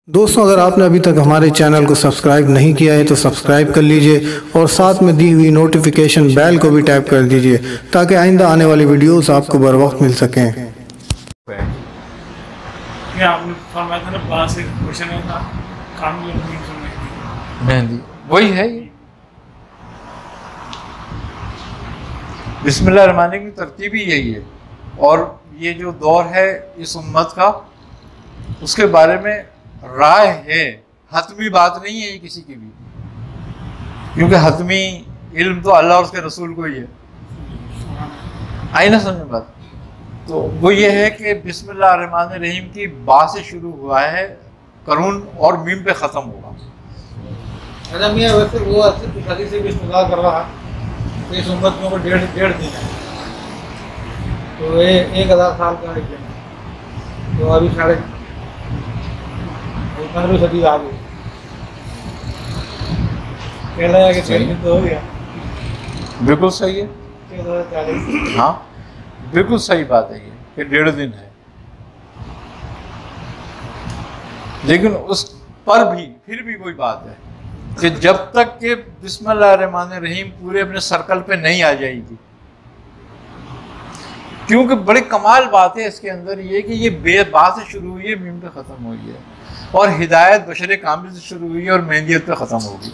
दोस्तों, अगर आपने अभी तक हमारे चैनल को सब्सक्राइब नहीं किया है तो सब्सक्राइब कर लीजिए और साथ में दी हुई नोटिफिकेशन बेल को भी टैप कर दीजिए ताकि आइंदा आने वाली वीडियोस आपको बर वक्त मिल सकें। आपने फरमाया था ना, बात से क्वेश्चन है ना, कानून मेहंदी वही है। ये बिस्मिल्लाह रहमान की तरतीब ही यही है। और ये जो दौर है इस उम्मत का, उसके बारे में राय है, हतमी बात नहीं है ये किसी की भी, क्योंकि हतमी इल्म तो अल्लाह और उसके रसूल को ही है। आई ना समझ बात? तो वो ये है कि बिस्मिल्लाह रहमान रहीम की बा से शुरू हुआ है, करून और मीम पे ख़त्म होगा। अच्छा मियाँ, वैसे वो शादी से भी इस्तेमाल कर रहा है तो इस उम्मत में वो डेढ़ दिन है, तो ये 1000 साल का है, तो अभी 15वीं सदी आ गई, कहना है कि 6 दिन तो हो गया। बिल्कुल सही है, 40। हाँ बिल्कुल सही बात है ये कि 1.5 दिन है। लेकिन उस पर भी फिर भी वही बात है कि जब तक के बिस्मिल्लाह रहमान रहीम पूरे अपने सर्कल पे नहीं आ जाएगी, क्योंकि बड़ी कमाल बात है इसके अंदर ये कि ये बा से शुरू हुई है, मीम पे ख़त्म हुई है, और हिदायत बशर कामिल से शुरू हुई है और मेहंदियत पे ख़त्म होगी।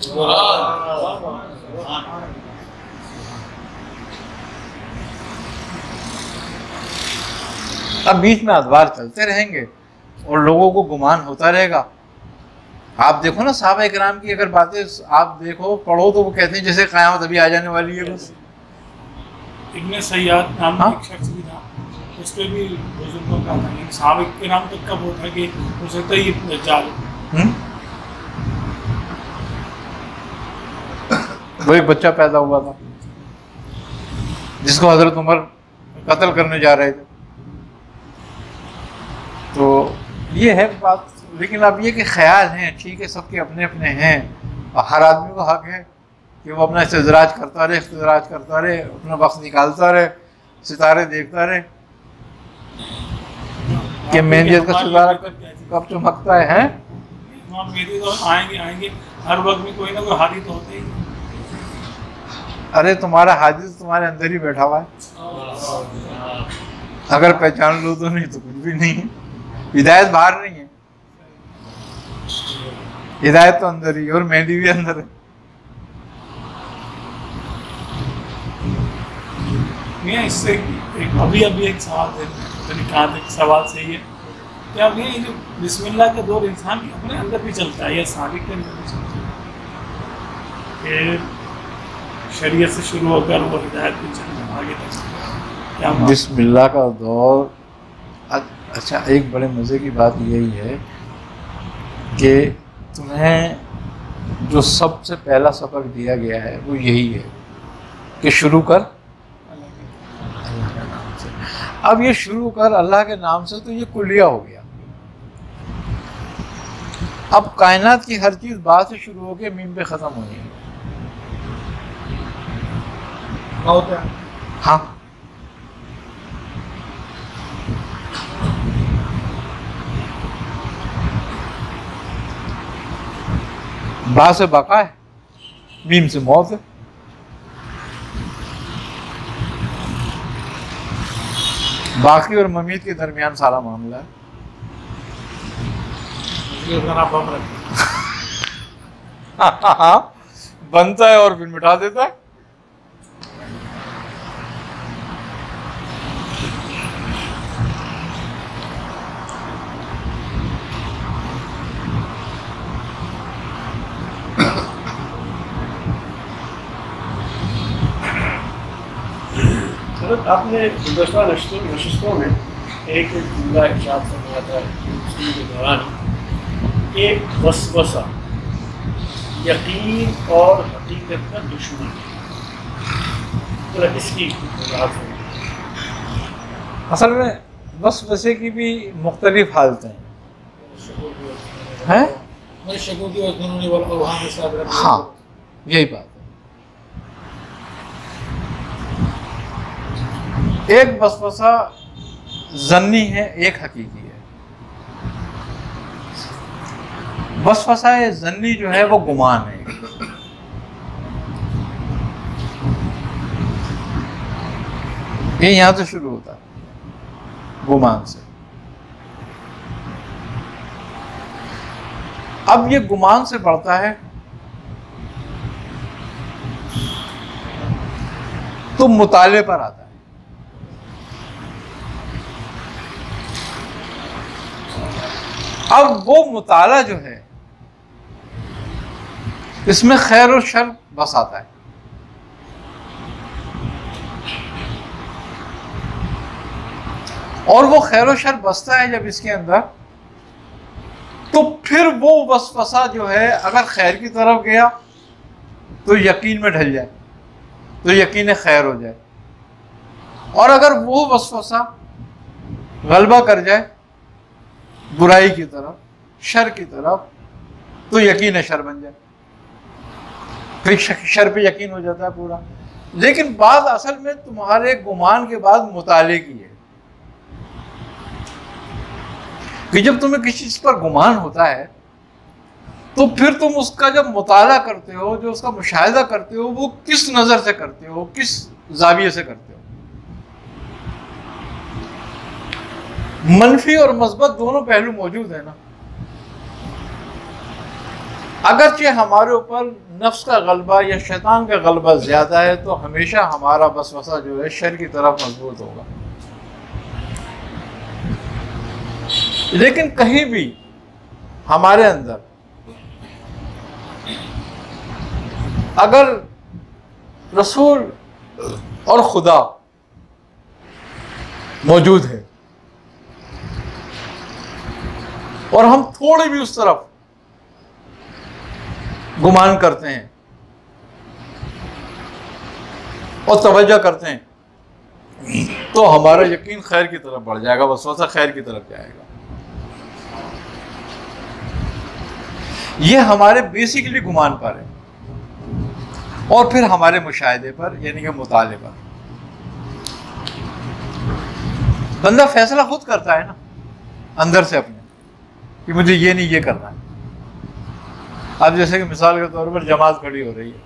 अब बीच में अदवार चलते रहेंगे और लोगों को गुमान होता रहेगा। आप देखो ना, सहाबा इकराम की अगर बातें आप देखो, पढ़ो, तो वो कहते हैं जैसे क़यामत अभी आ जाने वाली है बस। इब्न सय्याद नाम का एक शख्स भी था, उस पर भी बुजुर्गों का था, लेकिन सहाबा के नाम तक कब होता है कि हो सकता है ये दज्जाल। वो एक बच्चा पैदा हुआ था जिसको हजरत उमर कत्ल करने जा रहे थे। तो ये है बात। लेकिन अब ये कि ख्याल हैं, ठीक है, सबके अपने अपने हैं, और हर आदमी को हक है कि वो अपना इस्तदराज करता रहे, अपना वक्त निकालता रहे, सितारे देखता रहे कि मेहंदियत का सितारा कब चमकता है। मेहंदी तो आएंगे हर वक्त में कोई ना कोई हादी तो होते ही। अरे तुम्हारा हादी तो तुम्हारे अंदर ही बैठा हुआ है, अगर पहचान लो तो, नहीं तो कुछ भी नहीं है। हिदायत बाहर नहीं है, हिदायत तो अंदर ही, और मेहंदी भी अंदर है। इससे अभी एक सवाल है, एक सवाल सही है कि अब ये जो बिस्मिल्लाह का दौर इंसान के अपने अंदर भी चलता है या साबिक के अंदर भी चलता है कि शरीयत से शुरू होकर वो हिदायत भी चलना आगे तक क्या बिस्मिल्लाह का दौर। अच्छा, एक बड़े मज़े की बात यही है कि तुम्हें जो सबसे पहला सबक दिया गया है वो यही है कि शुरू कर अल्लाह के नाम से। अब ये शुरू कर अल्लाह के नाम से, तो ये कुलिया हो गया। अब कायनात की हर चीज़ बात से शुरू होकर मीम पे ख़त्म होनी है। हाँ, बा से बका है, मीम से मौत है। बाकी और ममीत के दरमियान सारा मामला है। बनता है और फिर मिटा देता है। आपने गुज़श्ता नशिस्तों में एक जुमला इरशाद फरमाया था के दौरान, एक वसवसा यकीन और हकीकत का दुश्मन, तो इसकी असल में वसवसे की भी मुख्तलिफ हालतें हैं। हाँ, यही बात है। एक वसवसा ज़न्नी है, एक हकीकी है। वसवसा ज़न्नी जो है वो गुमान है। ये यहां से शुरू होता है, गुमान से। अब ये गुमान से बढ़ता है तो मुताले पर आता है। अब वो मुताला जो है इसमें खैर और शर बस आता है। और वो खैर और शर बसता है जब इसके अंदर, तो फिर वो वसवसा जो है अगर खैर की तरफ गया तो यकीन में ढल जाए, तो यकीन खैर हो जाए। और अगर वो वसवसा गलबा कर जाए बुराई की तरफ, शर की तरफ, तो यकीन शर बन जाए, फिर शर पे यकीन हो जाता है पूरा। लेकिन बात असल में तुम्हारे गुमान के बाद मुताले की है कि जब तुम्हें किसी चीज पर गुमान होता है तो फिर तुम उसका जब मुताला करते हो, जो उसका मुशाहिदा करते हो, वो किस नजर से करते हो, किस जाविये से करते हो। मनफी और मस्बत दोनों पहलू मौजूद है ना। अगरचे हमारे ऊपर नफ्स का गलबा या शैतान का गलबा ज्यादा है तो हमेशा हमारा वसवसा जो है शर की तरफ मजबूत होगा। लेकिन कहीं भी हमारे अंदर अगर रसूल और खुदा मौजूद है और हम थोड़ी भी उस तरफ गुमान करते हैं और तवज्जो करते हैं तो हमारा यकीन खैर की तरफ बढ़ जाएगा, वसवसा खैर की तरफ जाएगा। ये हमारे बेसिकली गुमान पर है और फिर हमारे मुशाहिदे पर यानी कि मुताले पर। बंदा फैसला खुद करता है ना अंदर से अपने कि मुझे ये नहीं ये करना है। अब जैसे कि मिसाल के तौर पर जमात खड़ी हो रही है,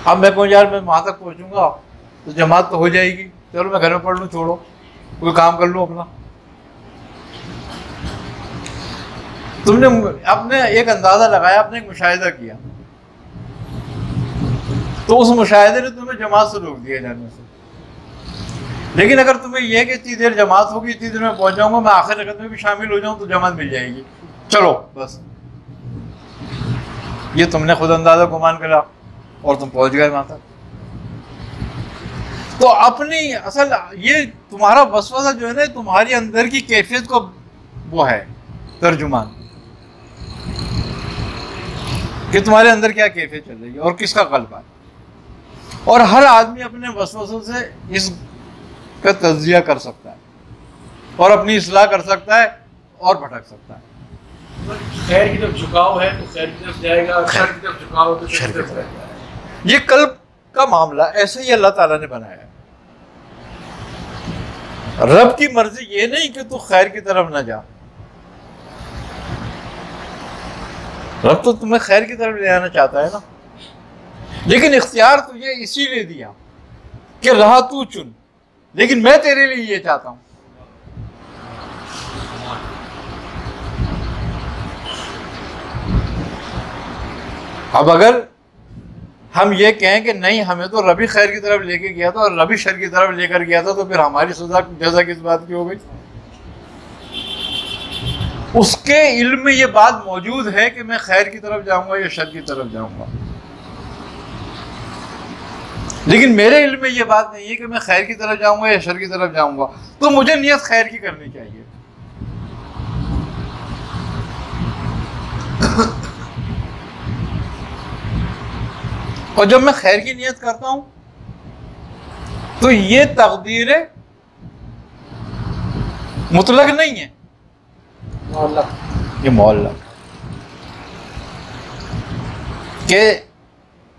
अब मैं कहूँ यार मैं वहां तक पहुंचूंगा तो जमात तो हो जाएगी, चलो मैं घर में पढ़ लूँ, छोड़ो कोई काम कर लूँ अपना। तुमने अपने एक अंदाजा लगाया, आपने एक मुशाहिदा किया, तो उस मुशाहिदे ने तुम्हें जमात से रोक दिया जाने से। लेकिन अगर तुम्हें यह कि इतनी देर जमात होगी, इतनी देर में पहुंच जाऊंगा, मैं आखिर रकत में भी शामिल हो जाऊं तो जमात मिल जाएगी, चलो बस, ये तुमने खुद अंदाजा गुमान करा और तुम पहुंच गए वहां तक। तो अपनी असल ये तुम्हारा वसवसा जो है ना, तुम्हारी अंदर की कैफियत को वो है तर्जुमान कि तुम्हारे अंदर क्या कैफियत चल रही है और किसका कल्ब है। और हर आदमी अपने वसवसों से इसका तज्जिया कर सकता है और अपनी इस्लाह कर सकता है और भटक सकता है। खैर की तरफ झुकाव है तो खैर की तरफ जाएगा, शर की तरफ झुकाव है तो शर की तरफ जाएगा। ये कल्ब का मामला ऐसे ही अल्लाह ताला ने बनाया है। रब की मर्जी ये नहीं कि तू खैर की तरफ ना जा, रब तो तुम्हें खैर की तरफ ले आना चाहता है ना, लेकिन इख्तियार तुझे इसीलिए दिया कि राह तू चुन, लेकिन मैं तेरे लिए ये चाहता हूं। अब अगर हम ये कहें कि नहीं हमें तो रबी खैर की तरफ लेके गया था और रबी शर की तरफ लेकर गया था, तो फिर हमारी सजा जजा किस बात की हो गई? उसके इल्म में ये बात मौजूद है कि मैं खैर की तरफ जाऊंगा या शर की तरफ जाऊंगा, लेकिन मेरे इल्म में ये बात नहीं है कि मैं खैर की तरफ जाऊंगा या शर की तरफ जाऊंगा। तो मुझे नियत खैर की करनी चाहिए। और जब मैं खैर की नियत करता हूं तो ये तकदीर मुतलक नहीं है, ये मौल्लक कि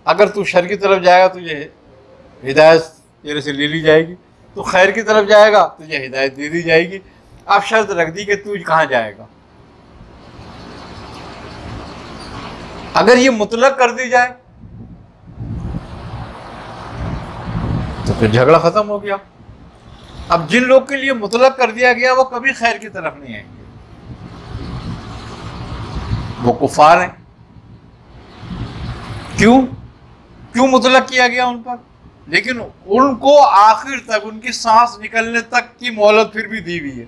अगर तू शर की तरफ जाएगा तुझे हिदायत तेरे से ले ली जाएगी, तो खैर की तरफ जाएगा तुझे हिदायत दे दी जाएगी। अब शर्त रख दी कि तू कहाँ जाएगा। अगर ये मुतलक कर दी जाए तो फिर झगड़ा खत्म हो गया। अब जिन लोग के लिए मुतलक कर दिया गया वो कभी खैर की तरफ नहीं आएंगे, वो कुफार हैं। क्यों मुतलक किया गया उन पर, लेकिन उनको आखिर तक, उनकी सांस निकलने तक की मोहलत फिर भी दी हुई है,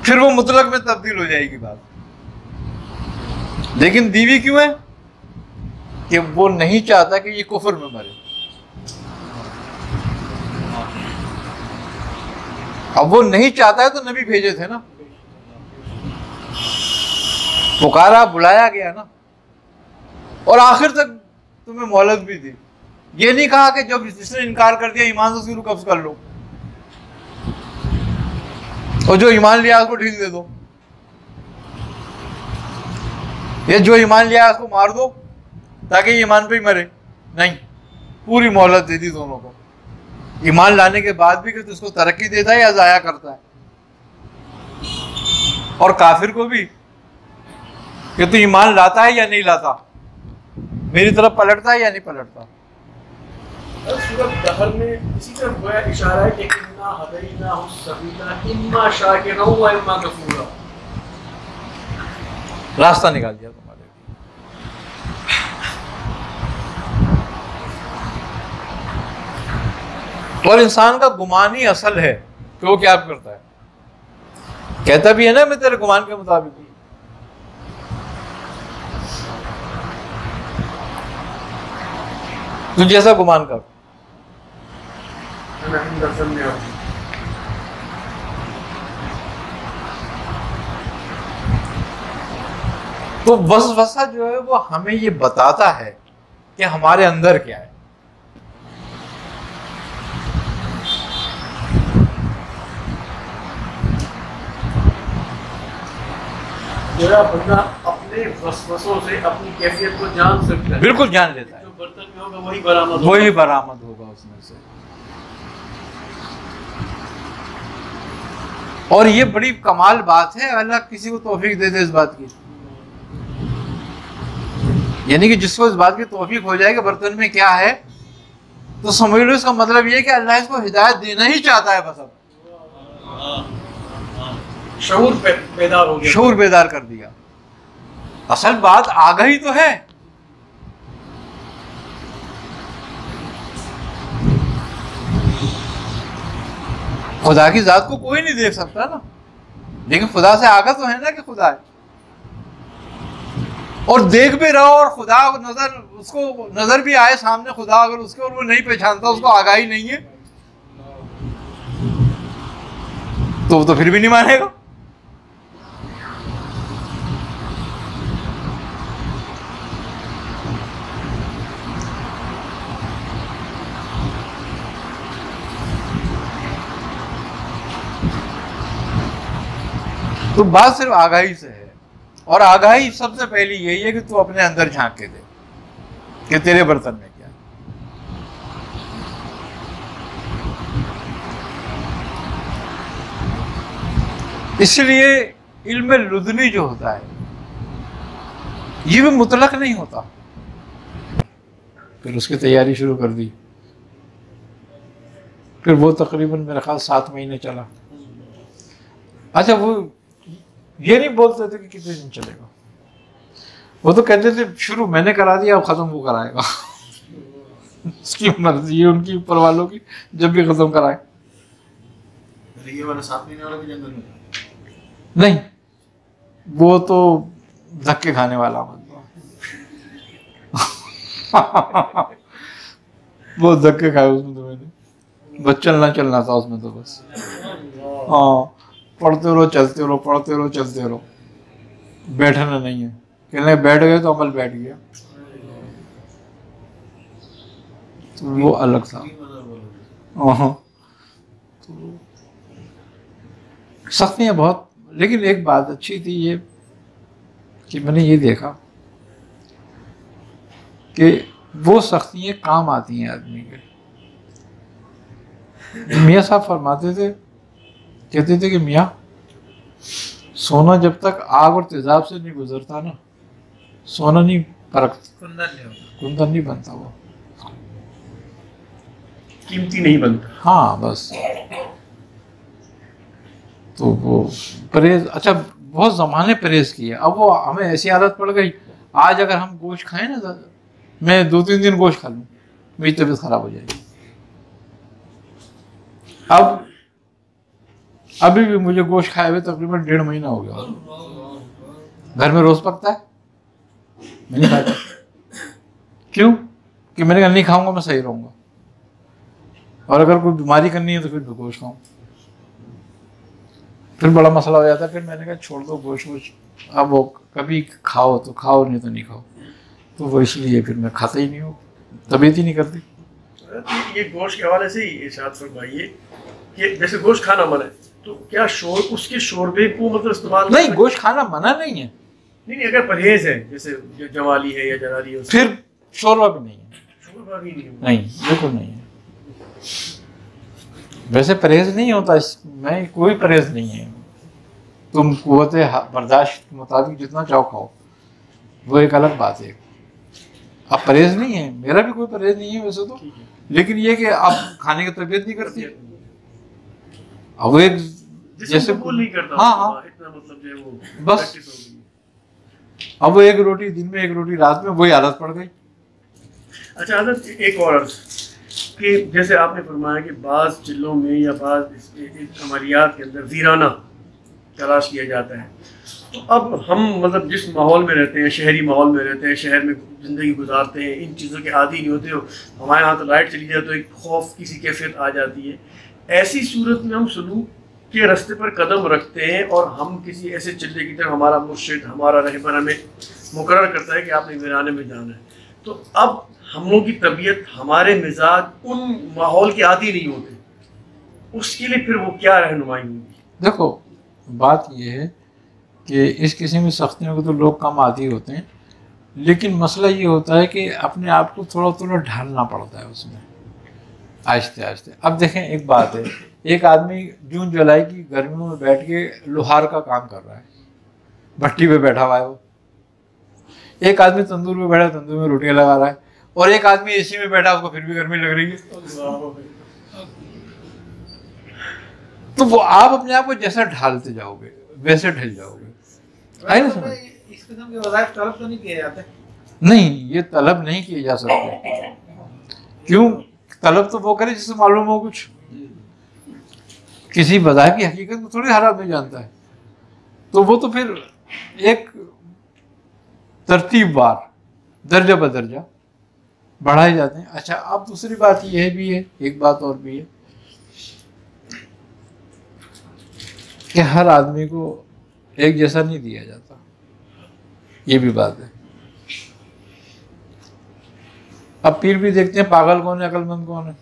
फिर वो मुतलक में तब्दील हो जाएगी बात। लेकिन दीवी क्यों है कि वो नहीं चाहता कि ये कुफर में मरे। अब वो नहीं चाहता है तो नबी भेजे थे ना, पुकारा, बुलाया गया ना, और आखिर तक तुम्हें मोहलत भी दी। ये नहीं कहा कि जब जिसने इनकार कर दिया ईमान से उसकी रूह कब्ज कर लो, और जो ईमान लिया उसको ढील दे दो, या जो ईमान लिया उसको मार दो ताकि ईमान पे ही मरे। नहीं, पूरी मोहलत दे दी दोनों को। ईमान लाने के बाद भी कि तो उसको तरक्की देता है या जाया करता है, और काफिर को भी कि तू ईमान लाता है या नहीं लाता, मेरी तरफ पलटता है या नहीं पलटता। सूरत दहर में इसी तरफ गोया इशारा है कि इन्ना हदैनाहु सबीला इम्मा शाकिरा व इम्मा कफूरा, रास्ता निकाल दिया तुम्हारे लिए। और इंसान का गुमान ही असल है कि वो क्या करता है, कहता भी है ना मैं तेरे गुमान के मुताबिक। तू जैसा गुमान कर। तो वसवसा जो है वो हमें ये बताता है कि हमारे अंदर क्या है। बंदा अपने वसवसों से अपनी कैफियत को जान सकता है, बिल्कुल जान लेता है। जो बर्तन में होगा वही बरामद होगा उसमें से। और ये बड़ी कमाल बात है, अल्लाह किसी को तौफीक दे दे इस बात की, यानी कि जिसको इस बात की तौफीक हो जाए कि बर्तन में क्या है, तो समझ लो इसका मतलब ये है कि अल्लाह इसको हिदायत देना ही चाहता है। बस अब शऊर बेदार हो गया, शऊर बेदार कर दिया। असल बात आगाही तो है, खुदा की जात को कोई नहीं देख सकता ना, लेकिन खुदा से आगा तो है ना कि खुदा है, और देख भी रहो और खुदा नजर, उसको नजर भी आए सामने खुदा अगर उसके, और वो नहीं पहचानता, उसको आगाही नहीं है, तो फिर भी नहीं मानेगा। तो बात सिर्फ आगाही से है, और आगाही सबसे पहली यही है कि तू अपने अंदर झांक के दे कि तेरे बर्तन में क्या है। इसलिए इल्म लुदनी जो होता है ये भी मुतलक नहीं होता। फिर उसकी तैयारी शुरू कर दी, फिर वो तकरीबन मेरा ख्याल 7 महीने चला। अच्छा, वो ये नहीं बोलते थे कि कितने दिन चलेगा, वो तो कहते थे शुरू मैंने करा दिया, अब खत्म वो कराएगा। उसकी मर्जी है, उनकी ऊपर वालों की, जब भी खत्म कराए। ये वाला 7 महीने वाला भी जंगल में नहीं, वो तो धक्के खाने वाला मतलब। वो धक्के खाए उसमें तो मैंने, बस चलना था उसमें तो बस। हाँ, पढ़ते रहो चलते रहो, पढ़ते रहो चलते रहो, बैठना नहीं है। कहने बैठ गए तो अमल बैठ गया, तो वो अलग था। तो सख्तियाँ बहुत, लेकिन एक बात अच्छी थी ये कि मैंने ये देखा कि वो सख्तियाँ काम आती हैं आदमी के। मियाँ साहब फरमाते थे कहते थे कि मियाँ सोना जब तक आग और तेजाब से नहीं गुजरता ना, सोना नहीं परखता, कुंदन नहीं बनता, वो कीमती नहीं बनता। हाँ बस। तो वो परहेज, अच्छा बहुत ज़माने परहेज किया, अब वो हमें ऐसी आदत पड़ गई, आज अगर हम गोश्त खाएं ना, मैं 2-3 दिन गोश्त खा लूँ मेरी तबीयत खराब हो जाएगी। अब अभी भी मुझे गोश्त खाए हुए तकरीबन 1.5 महीना हो गया। घर में रोज पकता है, मैं नहीं खाता। क्यों? कि मैंने कहा नहीं खाऊंगा मैं सही रहूंगा, और अगर कोई बीमारी करनी है तो फिर गोश्त खाऊं, फिर बड़ा मसला हो जाता है। फिर मैंने कहा छोड़ दो गोश्त वोश्त, अब वो कभी खाओ तो खाओ, नहीं तो नहीं खाओ। तो वो इसलिए फिर मैं खाता ही नहीं हूँ, तबीयत ही नहीं करती। तो ये गोश्त के हवाले से ही इरशाद फरमाइए कि जैसे गोश्त खाना मना है, तो क्या उसके शोरबे को मतलब इस्तेमाल नहीं, गोश्त खाना मना नहीं है। नहीं, अगर परहेज है जैसे जवाली है या जरारी है, फिर शोरबा भी नहीं है। शोरबा भी नहीं, बिल्कुल नहीं है। वैसे परहेज नहीं होता इसमें, कोई परहेज नहीं है। तुम कुव्वत बर्दाश्त के मुताबिक जितना चाहो खाओ, वो एक अलग बात है। अब परहेज नहीं है, मेरा भी कोई परहेज नहीं है वैसे तो, लेकिन ये कि आप खाने की तबीयत नहीं करती। अब वो एक जैसे नहीं करता, हाँ इतना मतलब जो है वो बस। अब वो एक रोटी दिन में, एक रोटी रात में, वही आदत पड़ गई। अच्छा हज़रत, एक और अर्ज कि जैसे आपने फरमाया कि बाज़ चिल्लों में या बाज़ अमलियात के अंदर वीराना तलाश किया जाता है, तो अब हम मतलब जिस माहौल में रहते हैं, शहरी माहौल में रहते हैं, शहर में ज़िंदगी गुजारते हैं, इन चीज़ों के आदी नहीं होते हो। हमारे यहाँ तो लाइट चली जाए तो एक खौफ किसी कैफियत आ जाती है। ऐसी सूरत में हम सलूक के रास्ते पर कदम रखते हैं और हम किसी ऐसे चिल्ले की तरफ, हमारा मुर्शिद, हमारा रहबर हमें मुकर्रर करता है कि आपने वीराने में जाना है, तो अब हम लोगों की तबीयत, हमारे मिजाज उन माहौल के आदी नहीं होते, उसके लिए फिर वो क्या रहनुमाई होगी? देखो बात यह है कि इस किस्म की सख्तियों को तो लोग कम आदी होते हैं, लेकिन मसला ये होता है कि अपने आप को थोड़ा थोड़ा ढालना पड़ता है उसमें, आहिस्ते आहिस्ते। अब देखें एक बात है, एक आदमी जून जुलाई की गर्मियों में बैठ के लोहार का काम कर रहा है, भट्टी पे बैठा हुआ है वो। एक आदमी तंदूर में बैठा, तंदूर में रोटियां लगा रहा है, और एक आदमी एसी में बैठा, उसको फिर भी गर्मी लग रही है। तो वो आप अपने आप को जैसा ढालते जाओगे वैसे ढल जाओगे। आई ना समझ? इस किस्म के वज़ाइफ तलब तो नहीं किए जाते? नहीं, ये तलब नहीं किए जा सकते। क्यों? तलब तो वो करे जिससे मालूम हो कुछ। किसी वज़ाइफ की हकीकत को थोड़ी हर आदमी जानता है, तो वो तो फिर एक तरतीबवार दर्जा बदर्जा बढ़ाए जाते हैं। अच्छा, अब दूसरी बात यह भी है, एक बात और भी है कि हर आदमी को एक जैसा नहीं दिया जाता, ये भी बात है। अब पीर भी देखते हैं पागल कौन है, अकलमंद कौन है।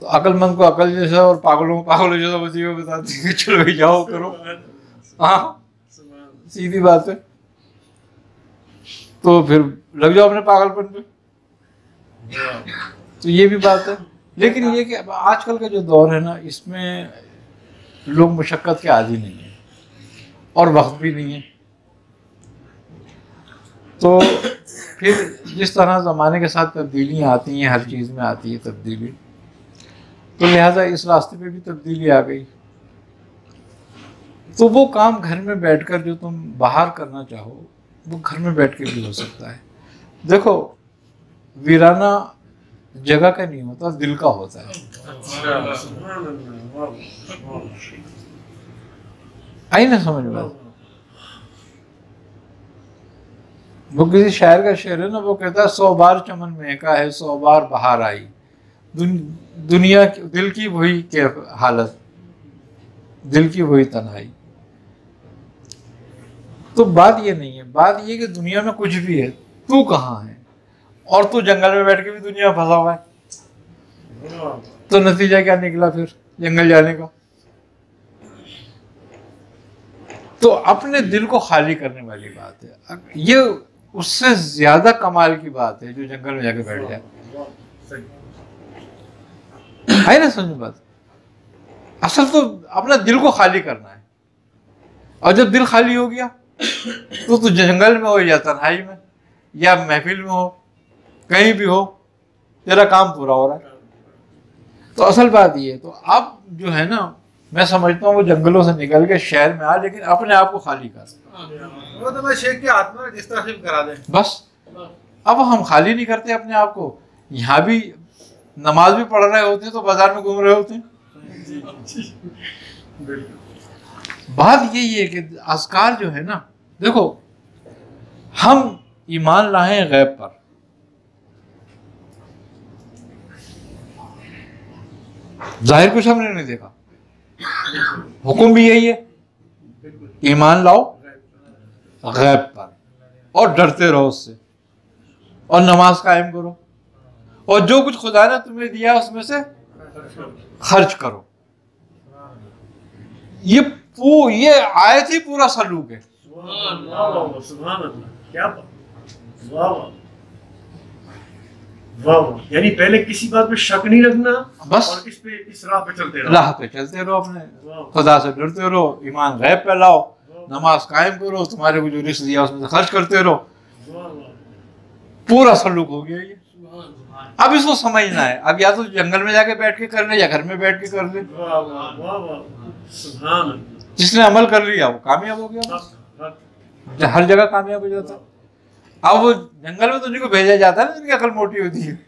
तो अकलमंद को अकल जैसा और पागलों को पागलों जैसा वजीफा बताते हैं कि चलो भाई जाओ करो। हाँ, सीधी बात है। तो फिर लग जाओ अपने पागलपन पे। तो ये भी बात है। लेकिन ये कि आजकल का जो दौर है ना, इसमें लोग मुशक्कत के आदी नहीं है और वक्त भी नहीं है। तो फिर जिस तरह ज़माने के साथ तब्दीलियाँ आती हैं, हर चीज़ में आती है तब्दीली, तो लिहाजा इस रास्ते पे भी तब्दीली आ गई। तो वो काम घर में बैठकर जो तुम बाहर करना चाहो, वो घर में बैठ के भी हो सकता है। देखो, वीराना जगह का नहीं होता, दिल का होता है। आई ना समझ में? वो किसी शायर का शेर है ना, वो कहता है 100 बार चमन महका है, 100 बार बाहर आई, दुनिया दिल की वही के हालत, दिल की वही तन्हाई। तो बात ये नहीं है, बात ये कि दुनिया में कुछ भी है, तू कहाँ है, और तू जंगल में बैठ के भी दुनिया फंसा हुआ है। तो नतीजा क्या निकला फिर जंगल जाने का? तो अपने दिल को खाली करने वाली बात है। ये उससे ज्यादा कमाल की बात है जो जंगल में जाके बैठ जाए। है ना समझ बात? असल तो अपना दिल को खाली करना है, और जब दिल खाली हो गया तो जंगल में हो या तन्हाई में या महफिल में हो, कहीं भी हो, तेरा काम पूरा हो रहा है। तो असल बात ये है। तो अब जो है ना, मैं समझता हूँ वो जंगलों से निकल के शहर में आ, लेकिन अपने आप को खाली कर। वो तो मैं शेख के हाथ में जिस तरह से भी करा दे बस अब हम खाली नहीं करते अपने आप को। यहाँ भी नमाज भी पढ़ रहे होते हैं तो बाजार में घूम रहे होते हैं। बात यही है कि अज़कार जो है ना, देखो हम ईमान लाए गैब पर, जाहिर कुछ हमने नहीं देखा, हुक्म भी यही है, ईमान लाओ गैब पर और डरते रहो उससे, और नमाज कायम करो, और जो कुछ खुदा ने तुम्हें दिया उसमें से खर्च करो। ये आयत ही पूरा सलूक है। क्या वाह, यानी पहले किसी बात में शक नहीं रखना, बस और इस राह पे चलते रहो, राह पे चलते रहो, अपने खुदा से डरते रहो, ईमान गैब पे लाओ, नमाज कायम करो, तुम्हारे को जो रिस्क दिया उसमें से खर्च करते रहो। पूरा सलूक हो गया ये। अब इसको समझना है, अब या तो जंगल में जाके बैठ के कर ले या घर में बैठ के कर ले। जिसने अमल कर लिया वो कामयाब हो गया, हर जगह कामयाब हो जाता है। अब वो जंगल में तो जिनको भेजा जाता है ना, जिनकी अकल मोटी होती है।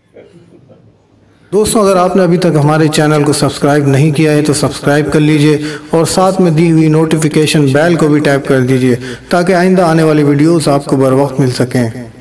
दोस्तों, अगर आपने अभी तक हमारे चैनल को सब्सक्राइब नहीं किया है तो सब्सक्राइब कर लीजिए और साथ में दी हुई नोटिफिकेशन बेल को भी टैप कर दीजिए ताकि आइंदा आने वाली वीडियोस आपको बर वक्त मिल सकें।